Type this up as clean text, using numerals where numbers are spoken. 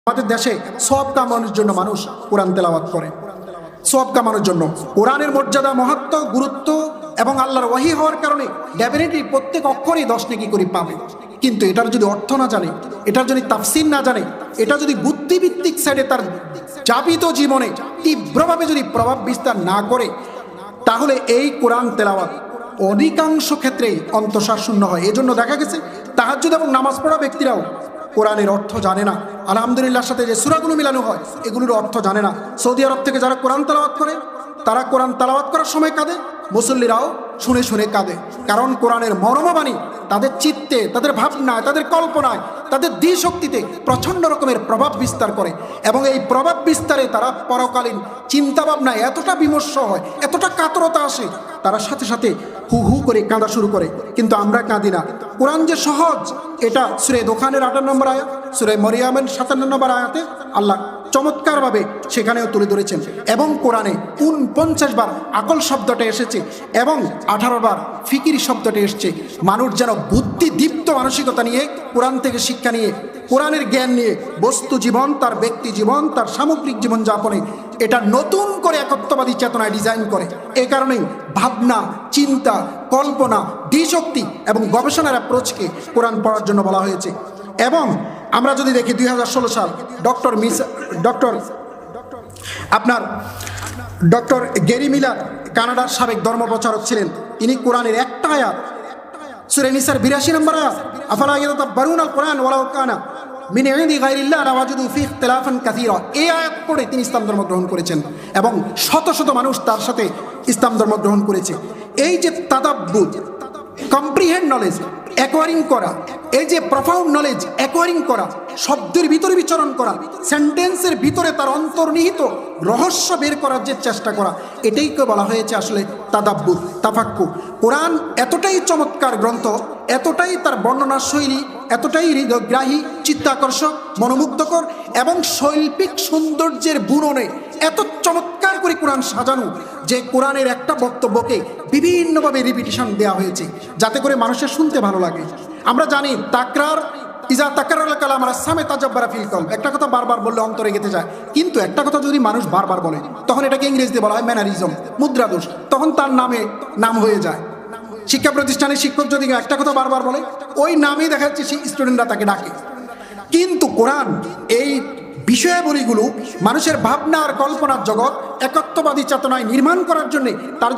আমাদের দেশে সওয়াব কামানোর জন্য মানুষ কোরআন তেলাওয়াত করে। সওয়াব কামানোর জন্য কোরআনের মর্যাদা, মহত্ব, গুরুত্ব এবং আল্লাহর ওয়াহি হওয়ার কারণে ডেফিনেটলি প্রত্যেক অক্ষরেই 10 নেকি করে পাবে। কিন্তু এটার যদি অর্থ না জানে, এটার যদি তাফসীর না জানে, এটা যদি বুদ্ধিভিত্তিক সাইডে তার যাপিত জীবনে তীব্রভাবে যদি প্রভাব বিস্তার না করে, তাহলে এই কোরআন তেলাওয়াত অধিকাংশ ক্ষেত্রেই অন্তঃসার শূন্য হয়। এজন্য দেখা গেছে তাহাজ্জুদ এবং নামাজ পড়া ব্যক্তিরাও কোরআনের অর্থ জানে না। আলহামদুলিল্লাহর সাথে যে সূরাগুলো মিলানো হয় এগুলোর অর্থ জানে না। সৌদি আরব থেকে যারা কোরআন তেলাওয়াত করে, তারা কোরআন তেলাওয়াত করার সময় কাঁদে, মুসল্লিরাও শুনে শুনে কাঁদে। কারণ কোরআনের মর্মবাণী তাদের চিত্তে, তাদের ভাবনায়, তাদের কল্পনায়, তাদের শক্তিতে প্রচণ্ড রকমের প্রভাব বিস্তার করে। এবং এই প্রভাব বিস্তারে তারা পরকালীন চিন্তাভাবনায় এতটা বিমর্ষ হয়, এতটা কাতরতা আসে, তারা সাথে সাথে হু হু করে কাঁদা শুরু করে। কিন্তু আমরা কাঁদি না। কোরআন যে সহজ, এটা সূরা দোখানের 58 নম্বর আয়াত, সূরা মরিয়মের 57 নম্বর আয়াতে আল্লাহ চমৎকারভাবে সেখানেও তুলে ধরেছেন। এবং কোরআনে 49 বার আকল শব্দটা এসেছে এবং 18 বার ফিকির শব্দটা এসেছে। মানুষ যেন বুদ্ধিদীপ্ত মানসিকতা নিয়ে কোরআন থেকে শিক্ষা নিয়ে, কোরআনের জ্ঞান নিয়ে বস্তু জীবন, তার ব্যক্তি জীবন, তার সামগ্রিক জীবনযাপনে এটা নতুন করে একত্ববাদী চেতনায় ডিজাইন করে। এই কারণেই ভাবনা, চিন্তা, কল্পনা, শক্তি এবং গবেষণার অ্যাপ্রোচকে কোরআন পড়ার জন্য বলা হয়েছে। এবং আমরা যদি দেখি 2016 সাল ডক্টর গ্যারি মিলার কানাডার সাবেক ধর্মপ্রচারক ছিলেন। ইনি কোরআনের একটা আয়াত, সূরা নিসার 82 নম্বর আয়াত, আফালা ইয়াতাদাব্বারুনাল কুরআন ওয়ালাউ কানা মিন ইনদি গায়রিল্লাহ লাওয়াজাদু ফীহি ইখতিলাফান কাসীরা, এই আয়াত পড়ে তিনি ইসলাম ধর্ম গ্রহণ করেছেন এবং শত শত মানুষ তার সাথে ইসলাম ধর্ম গ্রহণ করেছে। এই যে তাদাব্বুর, কম্প্রিহেন্ড নলেজ অ্যাকোয়ারিং করা, এই যে প্রফাউন্ড নলেজ অ্যাকোয়ারিং করা, শব্দের ভিতরে বিচরণ করা, সেন্টেন্সের ভিতরে তার অন্তর্নিহিত রহস্য বের করার যে চেষ্টা করা, এটাইকে বলা হয়েছে আসলে তাদাব্বুর, তাফাক্কুর। কোরআন এতটাই চমৎকার গ্রন্থ, এতটাই তার বর্ণনা শৈলী এতটাই হৃদয়গ্রাহী, চিত্তাকর্ষক, মনোমুগ্ধকর এবং শৈল্পিক সৌন্দর্যের বুননে এত চমৎকার করে কোরআন সাজানো যে কোরআনের একটা বক্তব্যকে বিভিন্নভাবে রিপিটিশন দেওয়া হয়েছে যাতে করে মানুষের শুনতে ভালো লাগে। আমরা জানি তাকরার ইজা তাকরারাল কালাম রাসামে তাজাব্বারা ফিল কলব, একটা কথা বারবার বললে অন্তরে গেঁথে যায়। কিন্তু একটা কথা যদি মানুষ বারবার বলে, তখন এটাকে ইংরেজিতে বলা হয় ম্যানারিজম, মুদ্রাদোষ, তখন তার নাম হয়ে যায়। শিক্ষা প্রতিষ্ঠানের শিক্ষক যদি একটা কথা বারবার বলে, ওই নামেই দেখা যাচ্ছে সেই স্টুডেন্টরা তাকে ডাকে। কিন্তু কোরআন এই বিষয়াবলীগুলো মানুষের ভাবনা আর কল্পনার জগৎ একত্ববাদী চেতনায় নির্মাণ করার জন্য তার